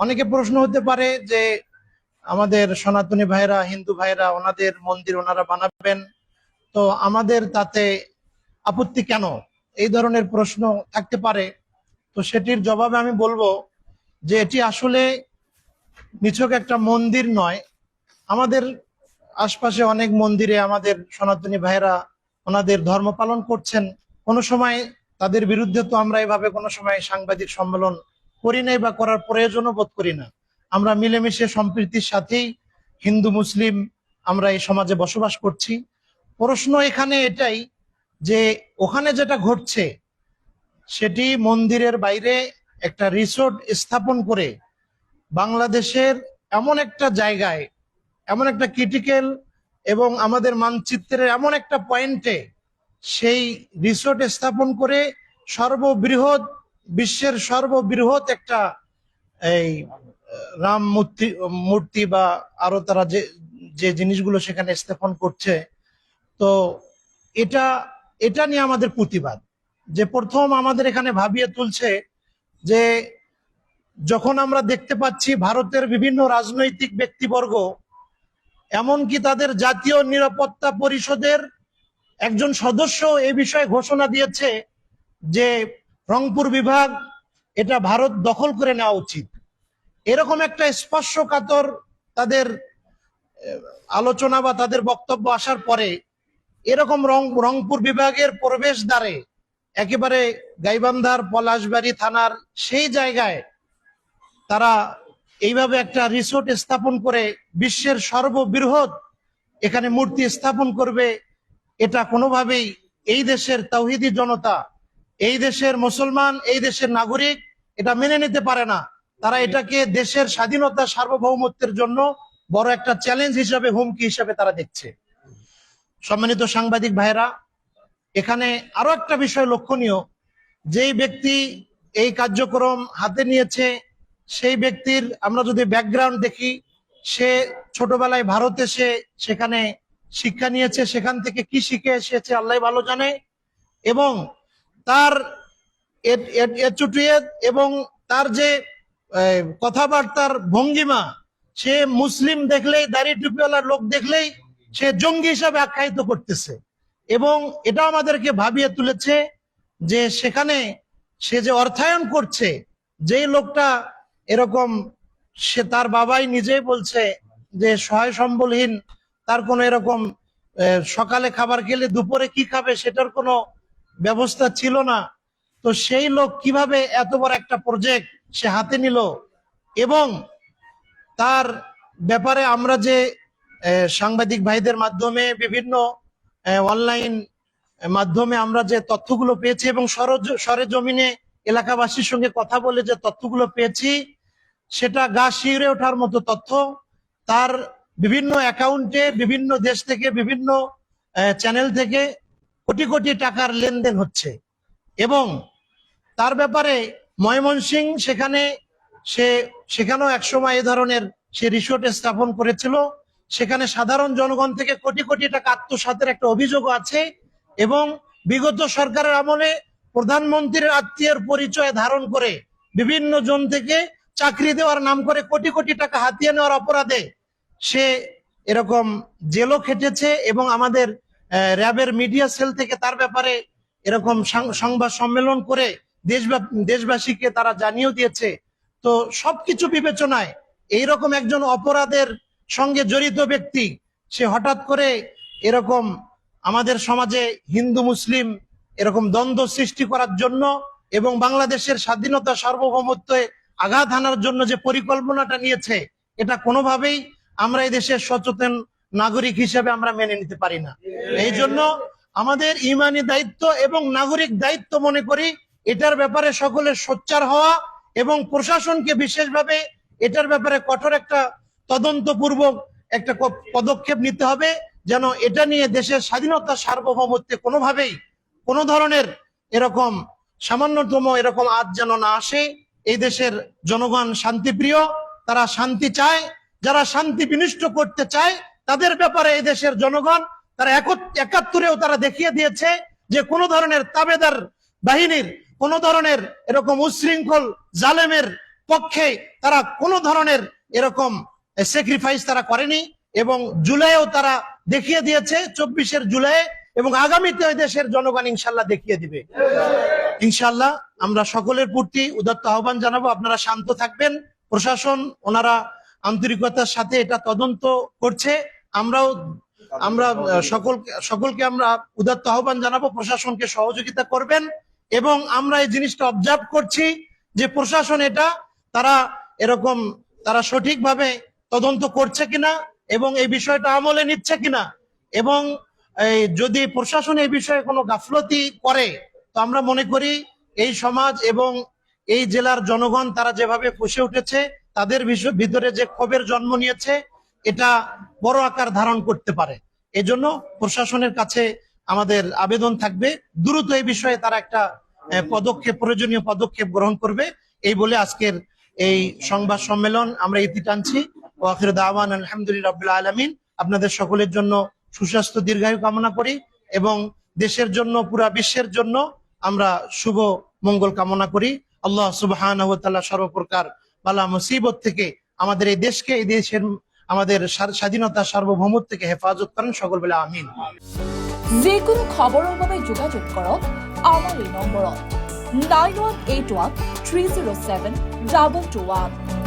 অনেকে প্রশ্ন হতে পারে যে আমাদের সনাতনী ভাইরা, হিন্দু ভাইরা ওনাদের মন্দির ওনারা বানাবেন, তো আমাদের তাতে আপত্তি কেন? এই ধরনের প্রশ্ন থাকতে পারে। তো সেটির জবাবে আমি বলবো যে এটি আসলে নিছক একটা মন্দির নয়। আমাদের আশপাশে অনেক মন্দিরে আমাদের সনাতনী ভাইরা ওনাদের ধর্ম পালন করছেন। কোনো সময় তাদের বিরুদ্ধে তো আমরা এভাবে কোনো সময় সাংবাদিক সম্মেলন করি নাই বা করার প্রয়োজনও বোধ করি না। আমরা মিলেমিশে সম্প্রীতির সাথেই হিন্দু মুসলিম আমরা এই সমাজে বসবাস করছি। প্রশ্ন এখানে এটাই যে ওখানে যেটা ঘটছে সেটি মন্দিরের বাইরে একটা রিসোর্ট স্থাপন করে বাংলাদেশের এমন একটা জায়গায়, এমন একটা ক্রিটিক্যাল এবং আমাদের মানচিত্রের এমন একটা পয়েন্টে সেই রিসোর্ট স্থাপন করে সর্ববৃহৎ, বিশ্বের সর্ববৃহৎ একটা এই রাম মূর্তি মূর্তি বা আরো তারা যে যে জিনিসগুলো সেখানে স্থাপন করছে, তো এটা এটা নিয়ে আমাদের প্রতিবাদ। যে প্রথম আমাদের এখানে ভাবিয়ে তুলছে যে যখন আমরা দেখতে পাচ্ছি ভারতের বিভিন্ন রাজনৈতিক ব্যক্তিবর্গ, এমনকি তাদের জাতীয় নিরাপত্তা পরিষদের একজন সদস্য এ বিষয়ে ঘোষণা দিয়েছে যে রংপুর বিভাগ এটা ভারত দখল করে নেওয়া উচিত। এরকম একটা স্পর্শকাতর তাদের আলোচনা বা তাদের বক্তব্য আসার পরে এরকম রংপুর বিভাগের প্রবেশ দ্বারে একেবারে গাইবান্ধার পলাশবাড়ি থানার সেই জায়গায় তারা এইভাবে একটা রিসোর্ট স্থাপন করে বিশ্বের সর্ববৃহৎ এখানে মূর্তি স্থাপন করবে, এটা কোনোভাবেই এই দেশের তাওহিদি জনতা, এই দেশের মুসলমান, এই দেশের নাগরিক এটা মেনে নিতে পারে না। তারা এটাকে দেশের স্বাধীনতা সার্বভৌমত্বের জন্য বড় একটা চ্যালেঞ্জ হিসাবে, হুমকি হিসাবে তারা দেখছে। সম্মানিত সাংবাদিক ভাইরা, এখানে আরো একটা বিষয় লক্ষণীয়, যেই ব্যক্তি এই কার্যক্রম হাতে নিয়েছে সেই ব্যক্তির আমরা যদি ব্যাকগ্রাউন্ড দেখি, সে ছোটবেলায় ভারতে সেখানে শিক্ষা নিয়েছে, সেখান থেকে কি শিখে এসেছে আল্লাহ ভালো জানে। এবং তার এবং তার যে কথাবার্তার ভঙ্গিমা, সে মুসলিম দেখলেই, দাড়ি টুপিওয়ালা লোক দেখলেই সে জঙ্গি হিসাবে আখ্যায়িত করতেছে। এবং এটা আমাদেরকে ভাবিয়ে তুলেছে যে সেখানে সে যে অর্থায়ন করছে, যেই লোকটা এরকম, সে তার বাবাই নিজেই বলছে যে সহায় সম্বলহীন, তার কোনো এরকম সকালে খাবার খেলে দুপুরে কি খাবে সেটার কোনো ব্যবস্থা ছিল না। তো সেই লোক কিভাবে এত বড় একটা প্রজেক্ট সে হাতে নিল, এবং তার ব্যাপারে আমরা যে সাংবাদিক ভাইদের মাধ্যমে, বিভিন্ন অনলাইন মাধ্যমে আমরা যে তথ্যগুলো পেয়েছি এবং সরেজমিনে এলাকাবাসীর সঙ্গে কথা বলে যে তথ্যগুলো পেয়েছি, সেটা গা শিউরে ওঠার মতো তথ্য। তার বিভিন্ন অ্যাকাউন্টে বিভিন্ন দেশ থেকে, বিভিন্ন চ্যানেল থেকে কোটি কোটি টাকার লেনদেন হচ্ছে। এবং তার ব্যাপারে ময়মনসিং সেখানেও একসময় এ ধরনের সে রিসোর্ট স্থাপন করেছিল, সেখানে সাধারণ জনগণ থেকে কোটি কোটি টাকা আত্মসাতের একটা অভিযোগ আছে। এবং বিগত সরকারের আমলে প্রধানমন্ত্রীর আত্মীয়ের পরিচয় ধারণ করে বিভিন্ন জন থেকে চাকরি দেওয়ার নাম করে কোটি কোটি টাকা হাতিয়ে নেওয়ার অপরাধে সে এরকম জেলও খেটেছে। এবং আমাদের র্যাবের মিডিয়া সেল থেকে তার ব্যাপারে এরকম সংবাদ সম্মেলন করে দেশবাসীকে তারা জানিয়েও দিয়েছে। তো সবকিছু বিবেচনায় এইরকম একজন অপরাধের সঙ্গে জড়িত ব্যক্তি সে হঠাৎ করে এরকম আমাদের সমাজে হিন্দু মুসলিম এরকম দ্বন্দ্ব সৃষ্টি করার জন্য এবং বাংলাদেশের স্বাধীনতা সার্বভৌমত্বে আঘাত হানার জন্য যে পরিকল্পনাটা নিয়েছে, এটা কোনোভাবেই আমরা এই দেশের সচেতন নাগরিক হিসেবে আমরা মেনে নিতে পারি না। এই জন্য আমাদের ইমানি দায়িত্ব এবং নাগরিক দায়িত্ব মনে করি এটার ব্যাপারে সকলের সোচ্চার হওয়া এবং প্রশাসনকে বিশেষভাবে এটার ব্যাপারে কঠোর একটা তদন্তপূর্বক একটা পদক্ষেপ নিতে হবে, যেন এটা নিয়ে দেশের স্বাধীনতা সার্বভৌমত্বে কোনোভাবেই কোনো ধরনের এরকম সামান্যতম এরকম আজ যেন না আসে। এই দেশের জনগণ শান্তিপ্রিয়, তারা শান্তি চায়। যারা শান্তি বিনষ্ট করতে চায় তাদের ব্যাপারে এই দেশের জনগণ তারা ৭১-এও তারা দেখিয়ে দিয়েছে যে কোন ধরনের তাবেদার বাহিনীর, কোন ধরনের এরকম উচ্ছৃঙ্খল জালেমের পক্ষে তারা কোনো ধরনের এরকম স্যাক্রিফাইস তারা করেনি, এবং জুলাইও তারা দেখিয়ে দিয়েছে, 24 জুলাই, এবং আগামীতে দেশের জনগণ ইনশাল্লাহ দেখিয়ে দিবে। ইনশাল্লাহ আমরা সকলের প্রতি উদাত্ত আহ্বান জানাবো, আপনারা শান্ত থাকবেন। প্রশাসন ওনারা আন্তরিকতার সাথে এটা তদন্ত করছে। আমরা সকলকে আমরা উদাত্ত আহ্বান জানাবো, প্রশাসনকে সহযোগিতা করবেন। এবং আমরা এই জিনিসটা অবজার্ভ করছি যে প্রশাসন এটা তারা সঠিকভাবে তদন্ত করছে কিনা এবং এই বিষয়টা আমলে নিচ্ছে কিনা, এবং যদি প্রশাসন এই বিষয়ে কোনো গাফলতি করে, তো আমরা মনে করি এই সমাজ এবং এই জেলার জনগণ তারা যেভাবে ফুঁসে উঠেছে, তাদের ভিতরে যে ক্ষোভের জন্ম নিয়েছে, এটা বড় আকার ধারণ করতে পারে। এজন্য প্রশাসনের কাছে আমাদের আবেদন থাকবে, দ্রুত এই বিষয়ে তারা একটা প্রয়োজনীয় পদক্ষেপ গ্রহণ করবে। এই বলে আজকের এই সংবাদ সম্মেলন আমরা ইতি টানছি। ওয়া আখিরু দাওয়ানা আলহামদুলিল্লাহি রাব্বিল আলামিন। আপনাদের সকলের জন্য সুস্বাস্থ্য দীর্ঘায়ু কামনা করি, এবং দেশের জন্য, পুরা বিশ্বের জন্য আমরা শুভ মঙ্গল কামনা করি। আল্লাহ সুবহানাহু ওয়া তাআলা সর্বপ্রকার বালা মুসিবত থেকে আমাদের এই দেশকে, এই দেশের আমাদের স্বাধীনতা, সার্বভৌমত্ব থেকে হেফাজত করেন, সকল বেলা আমিন। যে কোনো খবৰৰ বাবে যোগাযোগ কৰক আমাৰ এই নম্বৰত 9181 307 221।